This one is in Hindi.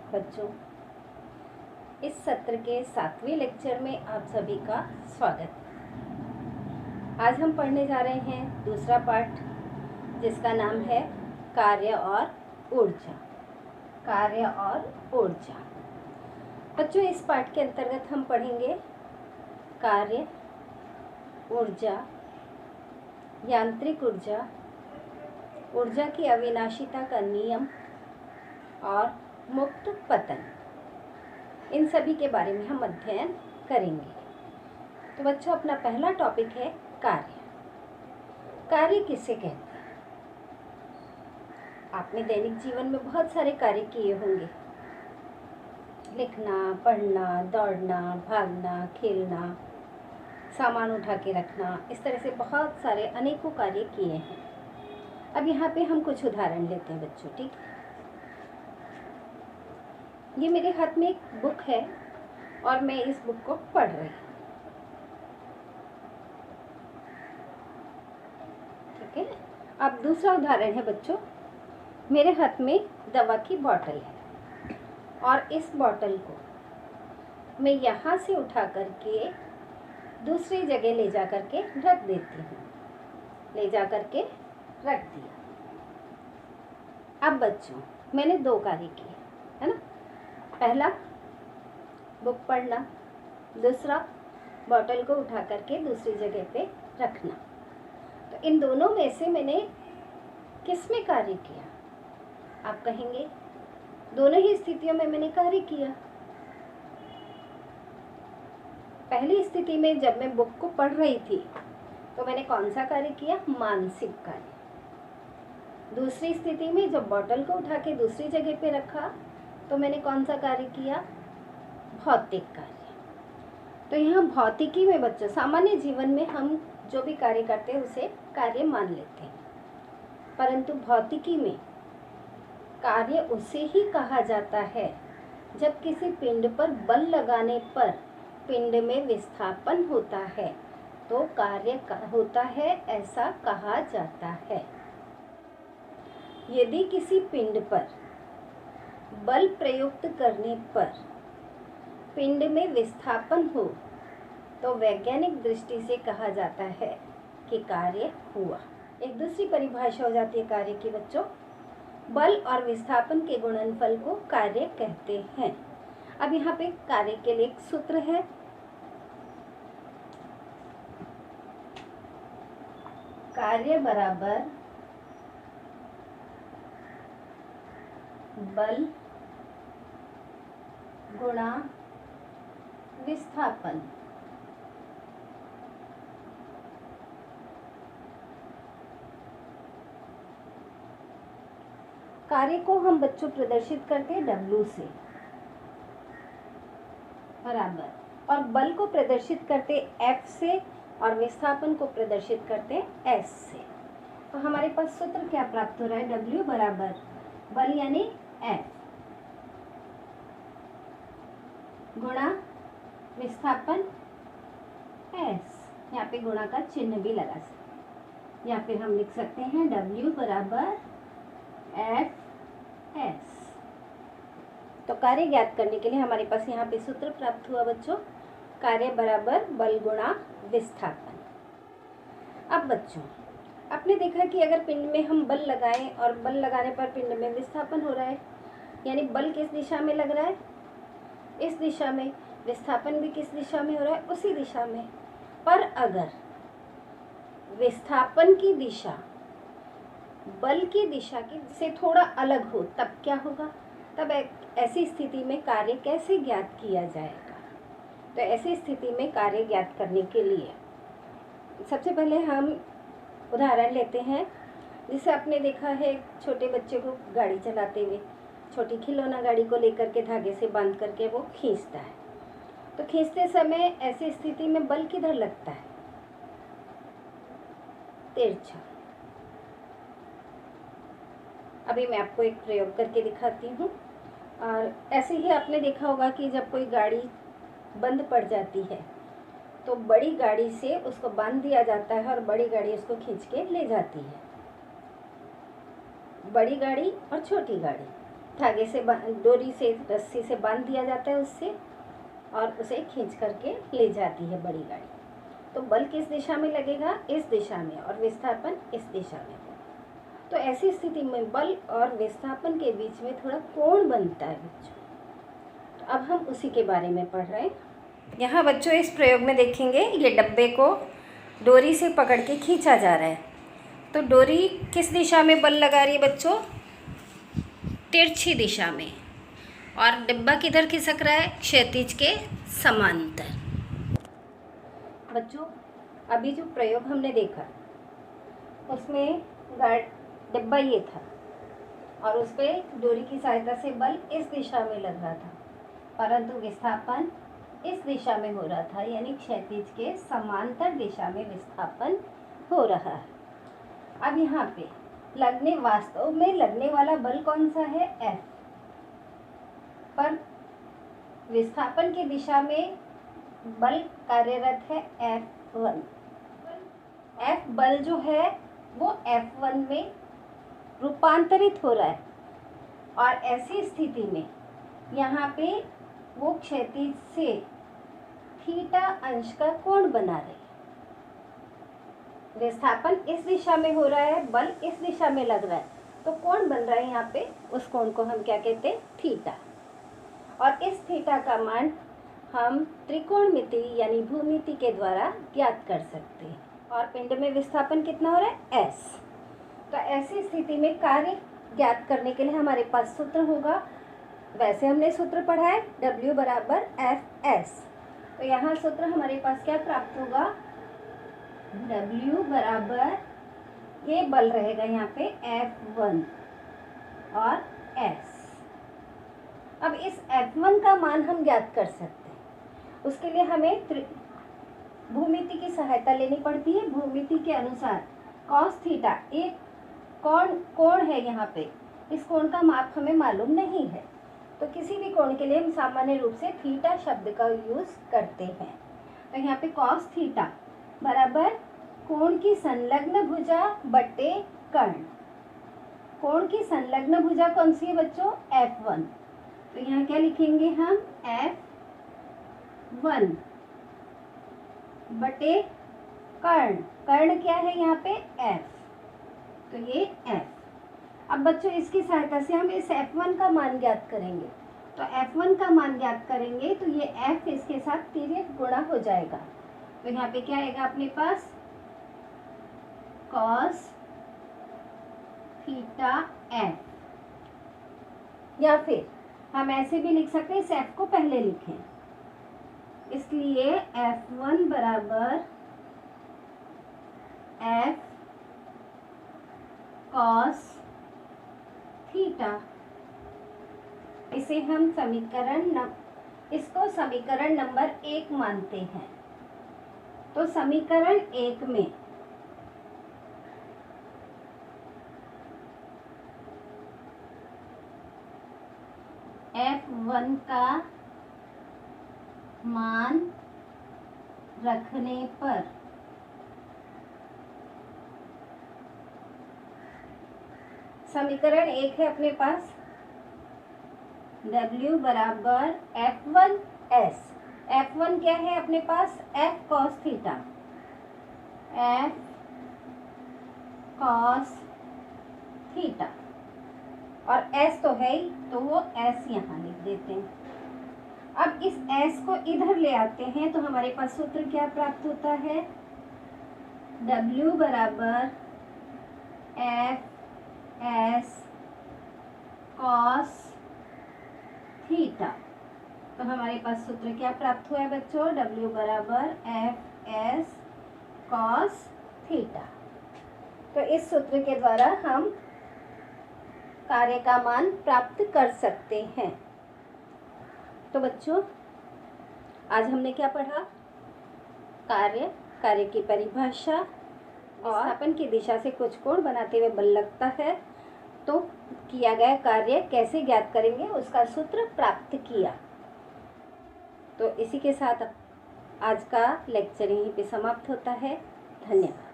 बच्चों, इस सत्र के 7वें लेक्चर में आप सभी का स्वागत है। आज हम पढ़ने जा रहे हैं दूसरा पाठ, जिसका नाम है कार्य और ऊर्जा। कार्य और ऊर्जा। बच्चों, इस पाठ के अंतर्गत हम पढ़ेंगे कार्य, ऊर्जा, यांत्रिक ऊर्जा, ऊर्जा की अविनाशिता का नियम और मुक्त पतन। इन सभी के बारे में हम अध्ययन करेंगे। तो बच्चों, अपना पहला टॉपिक है कार्य। कार्य किसे कहते हैं? आपने दैनिक जीवन में बहुत सारे कार्य किए होंगे। लिखना, पढ़ना, दौड़ना, भागना, खेलना, सामान उठा के रखना, इस तरह से बहुत सारे अनेकों कार्य किए हैं। अब यहाँ पे हम कुछ उदाहरण लेते हैं बच्चों, ठीक है? ये मेरे हाथ में एक बुक है और मैं इस बुक को पढ़ रही हूँ, ठीक है। अब दूसरा उदाहरण है बच्चों, मेरे हाथ में दवा की बोतल है और इस बोतल को मैं यहाँ से उठा करके दूसरी जगह ले जा करके रख देती हूँ। ले जा करके रख दिया। अब बच्चों, मैंने दो कार्य किए, है ना। पहला बुक पढ़ना, दूसरा बोतल को उठा करके दूसरी जगह पे रखना। तो इन दोनों में से मैंने किस में कार्य किया? आप कहेंगे दोनों ही स्थितियों में मैंने कार्य किया। पहली स्थिति में जब मैं बुक को पढ़ रही थी तो मैंने कौन सा कार्य किया? मानसिक कार्य। दूसरी स्थिति में जब बोतल को उठा के दूसरी जगह पे रखा तो मैंने कौन सा कार्य किया? भौतिक कार्य। तो यहाँ भौतिकी में बच्चों, सामान्य जीवन में हम जो भी कार्य करते हैं उसे कार्य मान लेते हैं, परंतु भौतिकी में कार्य उसे ही कहा जाता है जब किसी पिंड पर बल लगाने पर पिंड में विस्थापन होता है तो कार्य होता है, ऐसा कहा जाता है। यदि किसी पिंड पर बल प्रयुक्त करने पर पिंड में विस्थापन हो तो वैज्ञानिक दृष्टि से कहा जाता है कि कार्य हुआ। एक दूसरी परिभाषा हो जाती है कार्य की बच्चों, बल और विस्थापन के गुणनफल को कार्य कहते हैं। अब यहाँ पे कार्य के लिए एक सूत्र है, कार्य बराबर बल गुणा विस्थापन। कार्य को हम बच्चों प्रदर्शित करते हैं W से, बराबर, और बल को प्रदर्शित करते F से और विस्थापन को प्रदर्शित करते S से। तो हमारे पास सूत्र क्या प्राप्त हो रहा है? W बराबर बल यानी F गुणा विस्थापन S। यहाँ पे गुणा का चिन्ह भी लगा सकते, या फिर हम लिख सकते हैं W बराबर F S। तो कार्य ज्ञात करने के लिए हमारे पास यहाँ पे सूत्र प्राप्त हुआ बच्चों, कार्य बराबर बल गुणा विस्थापन। अब बच्चों, आपने देखा कि अगर पिंड में हम बल लगाएं और बल लगाने पर पिंड में विस्थापन हो रहा है, यानी बल किस दिशा में लग रहा है? इस दिशा में। विस्थापन भी किस दिशा में हो रहा है? उसी दिशा में। पर अगर विस्थापन की दिशा बल की दिशा की से थोड़ा अलग हो तब क्या होगा? तब ऐसी स्थिति में कार्य कैसे ज्ञात किया जाएगा? तो ऐसी स्थिति में कार्य ज्ञात करने के लिए सबसे पहले हम उदाहरण लेते हैं। जिसे आपने देखा है छोटे बच्चे को गाड़ी चलाते हुए, छोटी खिलौना गाड़ी को लेकर के धागे से बांध करके वो खींचता है। तो खींचते समय ऐसी स्थिति में बल किधर लगता है? तिरछा। अभी मैं आपको एक प्रयोग करके दिखाती हूँ। और ऐसे ही आपने देखा होगा कि जब कोई गाड़ी बंद पड़ जाती है तो बड़ी गाड़ी से उसको बांध दिया जाता है और बड़ी गाड़ी उसको खींच के ले जाती है। बड़ी गाड़ी और छोटी गाड़ी, धागे से डोरी से, रस्सी से बांध दिया जाता है उससे, और उसे खींच करके ले जाती है बड़ी गाड़ी। तो बल किस दिशा में लगेगा? इस दिशा में, और विस्थापन इस दिशा में। तो ऐसी स्थिति में बल और विस्थापन के बीच में थोड़ा कोण बनता है बच्चों। तो अब हम उसी के बारे में पढ़ रहे हैं। यहाँ बच्चों इस प्रयोग में देखेंगे, ये डब्बे को डोरी से पकड़ के खींचा जा रहा है। तो डोरी किस दिशा में बल लगा रही है बच्चों? तिरछी दिशा में। और डिब्बा किधर खिसक रहा है? क्षैतिज के समांतर। बच्चों अभी जो प्रयोग हमने देखा उसमें डिब्बा ये था, और उस पर डोरी की सहायता से बल इस दिशा में लग रहा था, परंतु विस्थापन इस दिशा में हो रहा था, यानी क्षैतिज के समांतर दिशा में विस्थापन हो रहा है। अब यहाँ पे वास्तव में लगने वाला बल कौन सा है? F। पर विस्थापन की दिशा में बल कार्यरत है F1। F बल जो है वो F1 में रूपांतरित हो रहा है, और ऐसी स्थिति में यहाँ पे वो क्षैतिज से थीटा अंश का कोण बना रही है। विस्थापन इस दिशा में हो रहा है, बल इस दिशा में लग रहा है, तो कोण बन रहा है यहाँ पे, उस कोण को हम क्या कहते हैं? थीटा। और इस थीटा का मान हम त्रिकोणमिति यानी भूमिति के द्वारा ज्ञात कर सकते हैं। और पिंड में विस्थापन कितना हो रहा है? S। तो ऐसी स्थिति में कार्य ज्ञात करने के लिए हमारे पास सूत्र होगा, वैसे हमने सूत्र पढ़ा है, W बराबर Fs। तो यहाँ सूत्र हमारे पास क्या प्राप्त होगा? W बराबर, ये बल रहेगा यहाँ पे F1 और S। अब इस F1 का मान हम ज्ञात कर सकते हैं। उसके लिए हमें भूमिति की सहायता लेनी पड़ती है। भूमिति के अनुसार cos थीटा एक कोण है यहाँ पे, इस कोण का माप हमें मालूम नहीं है, तो किसी भी कोण के लिए हम सामान्य रूप से थीटा शब्द का यूज करते हैं। तो यहाँ पे cos थीटा बराबर कोण की संलग्न भुजा बटे कर्ण। कोण की संलग्न भुजा कौन सी है बच्चों? F1। तो यहाँ क्या लिखेंगे हम? F1 बटे कर्ण। कर्ण क्या है यहाँ पे? F। तो ये F। अब बच्चों इसकी सहायता से हम इस F1 का मान ज्ञात करेंगे। तो F1 का मान ज्ञात करेंगे तो ये F इसके साथ तिर्यक गुणा हो जाएगा। तो यहाँ पे क्या आएगा अपने पास? cos theta F। या फिर हम ऐसे भी लिख सकते हैं, इस F को पहले लिखें, इसलिए F1 बराबर F cos थीटा। इसे हम इसको समीकरण नंबर 1 मानते हैं। तो समीकरण 1 में F1 का मान रखने पर समीकरण 1 है अपने पास, W बराबर F1S। F1 क्या है अपने पास? F cos theta. F cos theta, और S तो है ही, तो वो S यहाँ लिख देते हैं। अब इस S को इधर ले आते हैं तो हमारे पास सूत्र क्या प्राप्त होता है? W बराबर F S cos थीटा। तो हमारे पास सूत्र क्या प्राप्त हुआ है बच्चों? W बराबर F S cos थीटा। तो इस सूत्र के द्वारा हम कार्य का मान प्राप्त कर सकते हैं। तो बच्चों आज हमने क्या पढ़ा? कार्य की परिभाषा, और विस्थापन की दिशा से कुछ कोण बनाते हुए बल लगता है तो किया गया कार्य कैसे ज्ञात करेंगे उसका सूत्र प्राप्त किया। तो इसी के साथ आज का लेक्चर यहीं पे समाप्त होता है। धन्यवाद।